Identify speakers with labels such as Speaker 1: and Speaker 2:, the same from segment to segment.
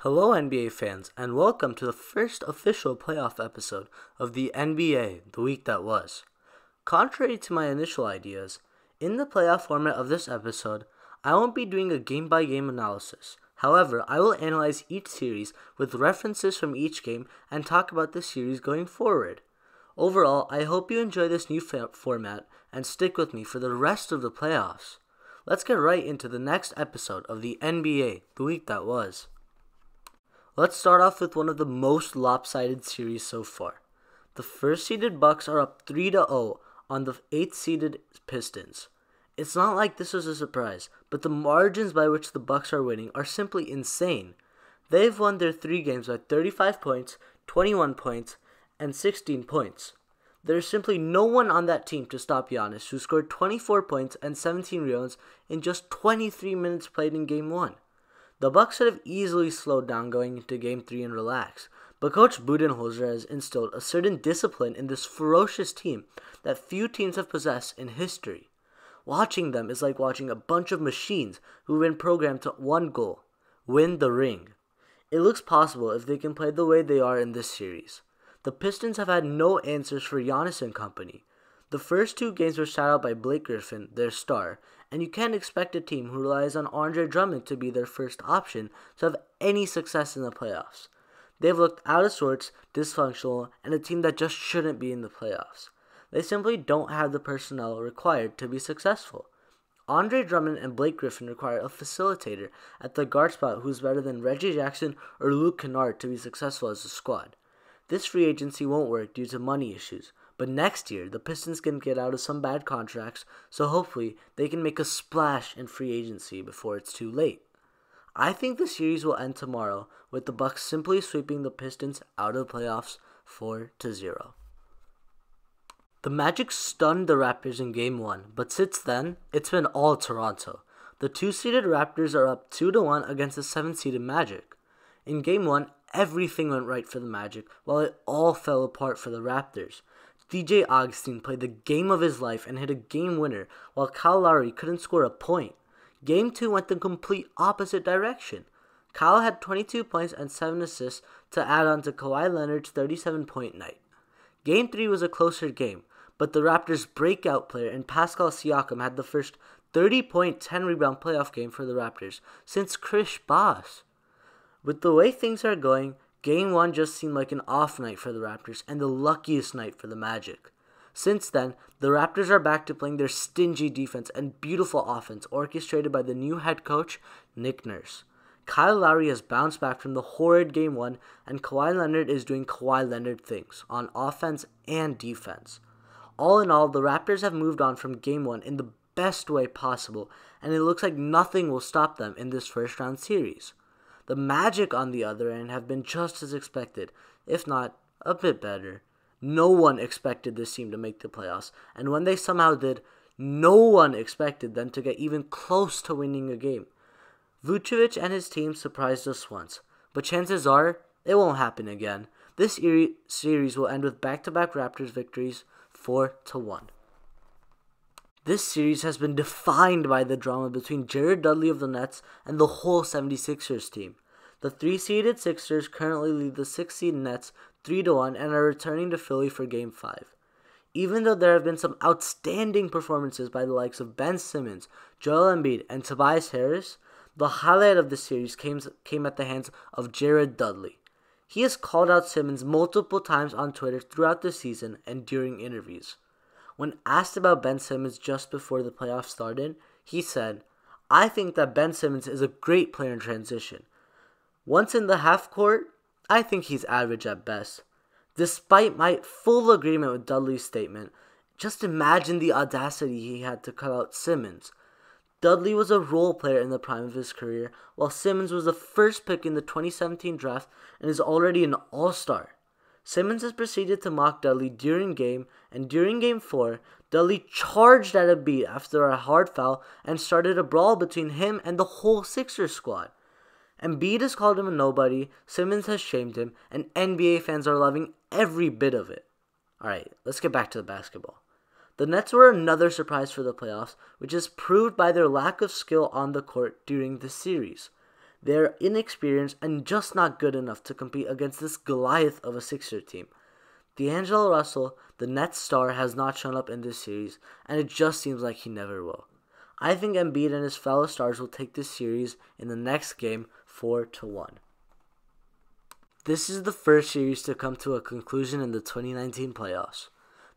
Speaker 1: Hello, NBA fans, and welcome to the first official playoff episode of the NBA, the week that was. Contrary to my initial ideas, in the playoff format of this episode, I won't be doing a game-by-game analysis. However, I will analyze each series with references from each game and talk about the series going forward. Overall, I hope you enjoy this new format and stick with me for the rest of the playoffs. Let's get right into the next episode of the NBA, the week that was. Let's start off with one of the most lopsided series so far. The first-seeded Bucks are up 3-0 on the 8th-seeded Pistons. It's not like this was a surprise, but the margins by which the Bucks are winning are simply insane. They've won their 3 games by 35 points, 21 points, and 16 points. There's simply no one on that team to stop Giannis, who scored 24 points and 17 rebounds in just 23 minutes played in Game 1. The Bucks could have easily slowed down going into Game 3 and relaxed, but Coach Budenholzer has instilled a certain discipline in this ferocious team that few teams have possessed in history. Watching them is like watching a bunch of machines who've been programmed to one goal: win the ring. It looks possible if they can play the way they are in this series. The Pistons have had no answers for Giannis and company. The first 2 games were shut out by Blake Griffin, their star, and you can't expect a team who relies on Andre Drummond to be their first option to have any success in the playoffs. They've looked out of sorts, dysfunctional, and a team that just shouldn't be in the playoffs. They simply don't have the personnel required to be successful. Andre Drummond and Blake Griffin require a facilitator at the guard spot who's better than Reggie Jackson or Luke Kennard to be successful as a squad. This free agency won't work due to money issues, but next year the Pistons can get out of some bad contracts, so hopefully they can make a splash in free agency before it's too late. I think the series will end tomorrow with the Bucks simply sweeping the Pistons out of the playoffs 4-0. The Magic stunned the Raptors in Game 1, but since then, it's been all Toronto. The 2-seeded Raptors are up 2-1 against the 7-seeded Magic. In Game 1, everything went right for the Magic, while it all fell apart for the Raptors. DJ Augustin played the game of his life and hit a game winner, while Kyle Lowry couldn't score a point. Game 2 went the complete opposite direction. Kyle had 22 points and 7 assists to add on to Kawhi Leonard's 37-point night. Game 3 was a closer game, but the Raptors' breakout player in Pascal Siakam had the first 30-point, 10-rebound playoff game for the Raptors since Chris Bosh. With the way things are going, Game 1 just seemed like an off night for the Raptors and the luckiest night for the Magic. Since then, the Raptors are back to playing their stingy defense and beautiful offense orchestrated by the new head coach, Nick Nurse. Kyle Lowry has bounced back from the horrid Game 1, and Kawhi Leonard is doing Kawhi Leonard things on offense and defense. All in all, the Raptors have moved on from Game 1 in the best way possible, and it looks like nothing will stop them in this first-round series. The Magic, on the other end, have been just as expected, if not a bit better. No one expected this team to make the playoffs, and when they somehow did, no one expected them to get even close to winning a game. Vucevic and his team surprised us once, but chances are it won't happen again. This series will end with back-to-back Raptors victories, 4-1. This series has been defined by the drama between Jared Dudley of the Nets and the whole 76ers team. The 3-seeded Sixers currently lead the 6-seed Nets 3-1 and are returning to Philly for Game 5. Even though there have been some outstanding performances by the likes of Ben Simmons, Joel Embiid, and Tobias Harris, the highlight of the series came at the hands of Jared Dudley. He has called out Simmons multiple times on Twitter throughout the season and during interviews. When asked about Ben Simmons just before the playoffs started, he said, "I think that Ben Simmons is a great player in transition. Once in the half court, I think he's average at best." Despite my full agreement with Dudley's statement, just imagine the audacity he had to cut out Simmons. Dudley was a role player in the prime of his career, while Simmons was the first pick in the 2017 draft and is already an all-star. Simmons has proceeded to mock Dudley during game, and during Game 4, Dudley charged at Embiid after a hard foul and started a brawl between him and the whole Sixers squad. Embiid has called him a nobody, Simmons has shamed him, and NBA fans are loving every bit of it. Alright, let's get back to the basketball. The Nets were another surprise for the playoffs, which is proved by their lack of skill on the court during the series. They're inexperienced and just not good enough to compete against this Goliath of a Sixer team. D'Angelo Russell, the Nets star, has not shown up in this series, and it just seems like he never will. I think Embiid and his fellow stars will take this series in the next game 4-1. This is the first series to come to a conclusion in the 2019 playoffs.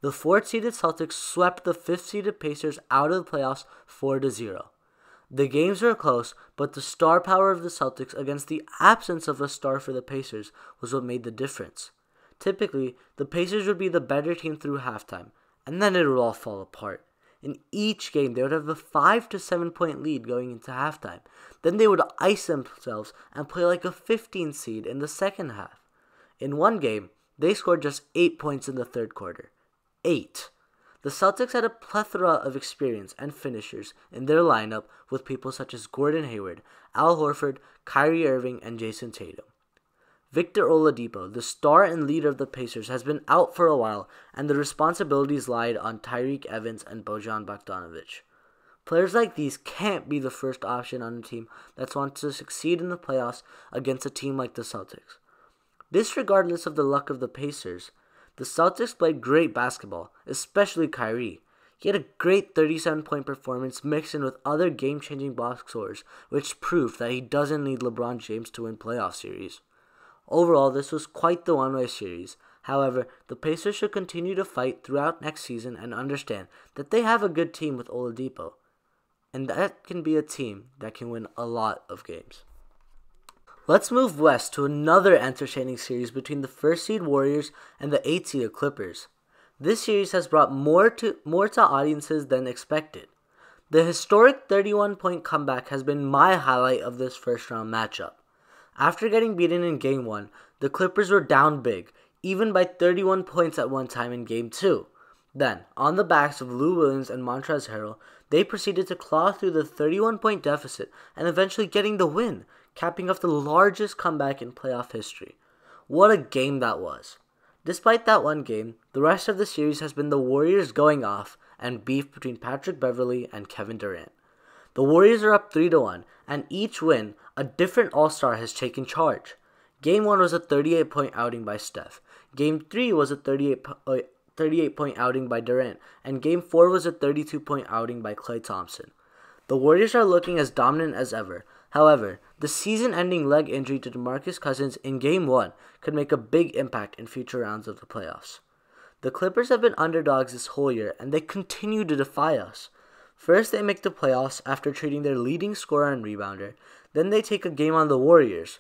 Speaker 1: The 4th-seeded Celtics swept the 5th-seeded Pacers out of the playoffs 4-0. The games were close, but the star power of the Celtics against the absence of a star for the Pacers was what made the difference. Typically, the Pacers would be the better team through halftime, and then it would all fall apart. In each game, they would have a 5 to 7 point lead going into halftime. Then they would ice themselves and play like a 15 seed in the second half. In one game, they scored just 8 points in the third quarter. 8. The Celtics had a plethora of experience and finishers in their lineup with people such as Gordon Hayward, Al Horford, Kyrie Irving, and Jason Tatum. Victor Oladipo, the star and leader of the Pacers, has been out for a while, and the responsibilities lied on Tyreke Evans and Bojan Bogdanovic. Players like these can't be the first option on a team that wants to succeed in the playoffs against a team like the Celtics. Disregardless of the luck of the Pacers, the Celtics played great basketball, especially Kyrie. He had a great 37-point performance mixed in with other game-changing box scores, which proved that he doesn't need LeBron James to win playoff series. Overall, this was quite the one-way series. However, the Pacers should continue to fight throughout next season and understand that they have a good team with Oladipo, and that can be a team that can win a lot of games. Let's move west to another entertaining series between the 1st-seed Warriors and the 8th-seed Clippers. This series has brought more to audiences than expected. The historic 31-point comeback has been my highlight of this first-round matchup. After getting beaten in Game 1, the Clippers were down big, even by 31 points at one time in Game 2. Then, on the backs of Lou Williams and Montrezl Harrell, they proceeded to claw through the 31-point deficit and eventually getting the win, capping off the largest comeback in playoff history. What a game that was. Despite that one game, the rest of the series has been the Warriors going off and beef between Patrick Beverley and Kevin Durant. The Warriors are up 3-1, and each win, a different All-Star has taken charge. Game 1 was a 38-point outing by Steph. Game 3 was a 38-point outing by Durant, and Game 4 was a 32-point outing by Klay Thompson. The Warriors are looking as dominant as ever. However, the season-ending leg injury to DeMarcus Cousins in Game 1 could make a big impact in future rounds of the playoffs. The Clippers have been underdogs this whole year, and they continue to defy us. First, they make the playoffs after treating their leading scorer and rebounder. Then they take a game on the Warriors.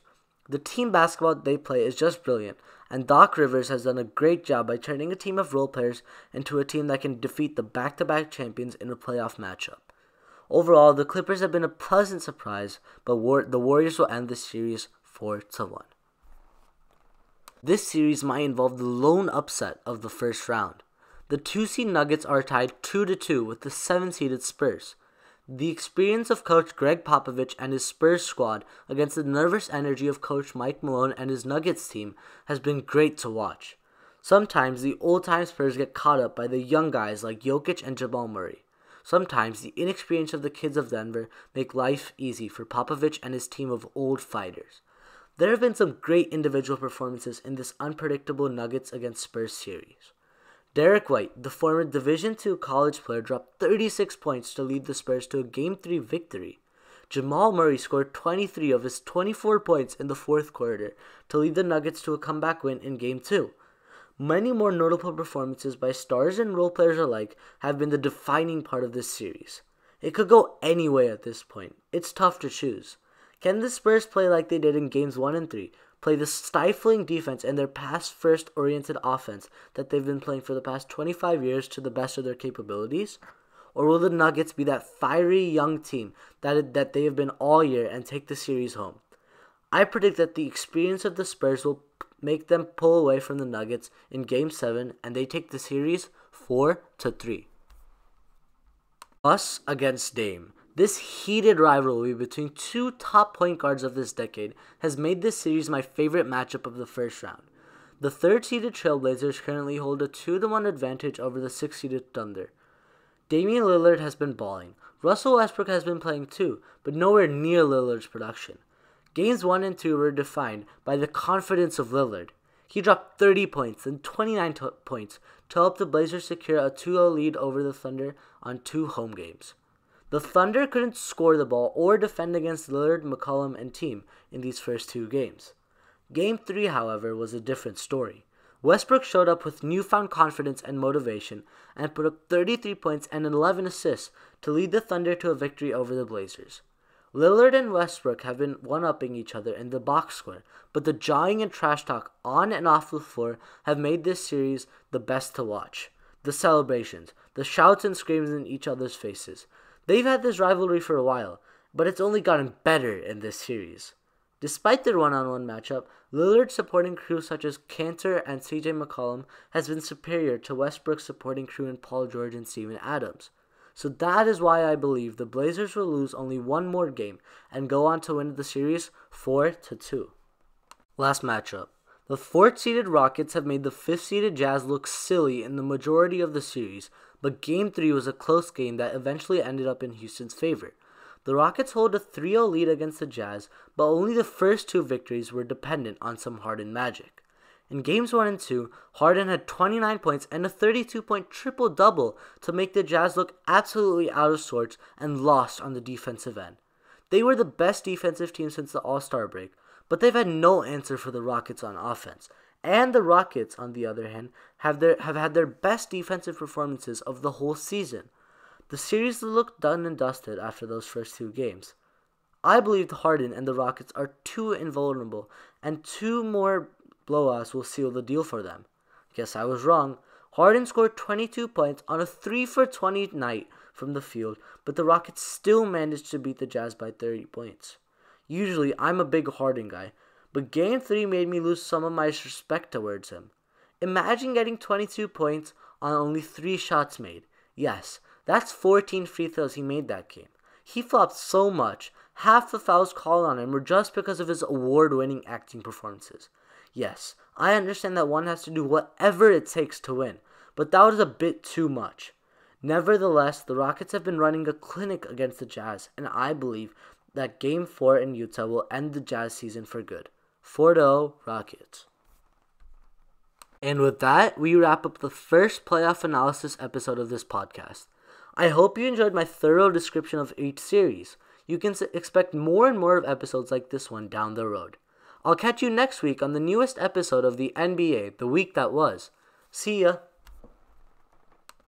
Speaker 1: The team basketball they play is just brilliant, and Doc Rivers has done a great job by turning a team of role players into a team that can defeat the back-to-back champions in a playoff matchup. Overall, the Clippers have been a pleasant surprise, but the Warriors will end this series 4-1. This series might involve the lone upset of the first round. The 2-seed Nuggets are tied 2-2 with the 7-seeded Spurs. The experience of Coach Greg Popovich and his Spurs squad against the nervous energy of Coach Mike Malone and his Nuggets team has been great to watch. Sometimes the old-time Spurs get caught up by the young guys like Jokic and Jamal Murray. Sometimes the inexperience of the kids of Denver make life easy for Popovich and his team of old fighters. There have been some great individual performances in this unpredictable Nuggets against Spurs series. Derek White, the former Division II college player, dropped 36 points to lead the Spurs to a Game 3 victory. Jamal Murray scored 23 of his 24 points in the fourth quarter to lead the Nuggets to a comeback win in Game 2. Many more notable performances by stars and role players alike have been the defining part of this series. It could go any way at this point. It's tough to choose. Can the Spurs play like they did in Games 1 and 3? Play the stifling defense and their pass-first oriented offense that they've been playing for the past 25 years to the best of their capabilities? Or will the Nuggets be that fiery young team that they have been all year and take the series home? I predict that the experience of the Spurs will make them pull away from the Nuggets in Game 7 and they take the series 4-3. Us against Dame. This heated rivalry between two top point guards of this decade has made this series my favorite matchup of the first round. The 3rd-seeded Trailblazers currently hold a 2-1 advantage over the 6th-seeded Thunder. Damian Lillard has been balling. Russell Westbrook has been playing too, but nowhere near Lillard's production. Games 1 and 2 were defined by the confidence of Lillard. He dropped 30 points and 29 points to help the Blazers secure a 2-0 lead over the Thunder on 2 home games. The Thunder couldn't score the ball or defend against Lillard, McCollum, and team in these first 2 games. Game 3, however, was a different story. Westbrook showed up with newfound confidence and motivation and put up 33 points and 11 assists to lead the Thunder to a victory over the Blazers. Lillard and Westbrook have been one-upping each other in the box score, but the jawing and trash talk on and off the floor have made this series the best to watch. The celebrations, the shouts and screams in each other's faces. They've had this rivalry for a while, but it's only gotten better in this series. Despite their one-on-one matchup, Lillard's supporting crew such as Cantor and CJ McCollum has been superior to Westbrook's supporting crew in Paul George and Steven Adams. So that is why I believe the Blazers will lose only one more game and go on to win the series 4-2. Last matchup. The 4th-seeded Rockets have made the 5th-seeded Jazz look silly in the majority of the series, but Game 3 was a close game that eventually ended up in Houston's favor. The Rockets hold a 3-0 lead against the Jazz, but only the first 2 victories were dependent on some Harden magic. In Games 1 and 2, Harden had 29 points and a 32-point triple-double to make the Jazz look absolutely out of sorts and lost on the defensive end. They were the best defensive team since the All-Star break, but they've had no answer for the Rockets on offense. And the Rockets, on the other hand, have had their best defensive performances of the whole season. The series looked done and dusted after those first 2 games. I believe Harden and the Rockets are too invulnerable, and 2 more blowouts will seal the deal for them. Guess I was wrong. Harden scored 22 points on a 3-for-20 night from the field, but the Rockets still managed to beat the Jazz by 30 points. Usually, I'm a big Harden guy, but Game 3 made me lose some of my respect towards him. Imagine getting 22 points on only 3 shots made. Yes, that's 14 free throws he made that game. He flopped so much, half the fouls called on him were just because of his award-winning acting performances. Yes, I understand that one has to do whatever it takes to win, but that was a bit too much. Nevertheless, the Rockets have been running a clinic against the Jazz, and I believe that Game 4 in Utah will end the Jazz season for good. 4-0 Rockets. And with that, we wrap up the first playoff analysis episode of this podcast. I hope you enjoyed my thorough description of each series. You can expect more and more of episodes like this one down the road. I'll catch you next week on the newest episode of the NBA, the week that was. See ya!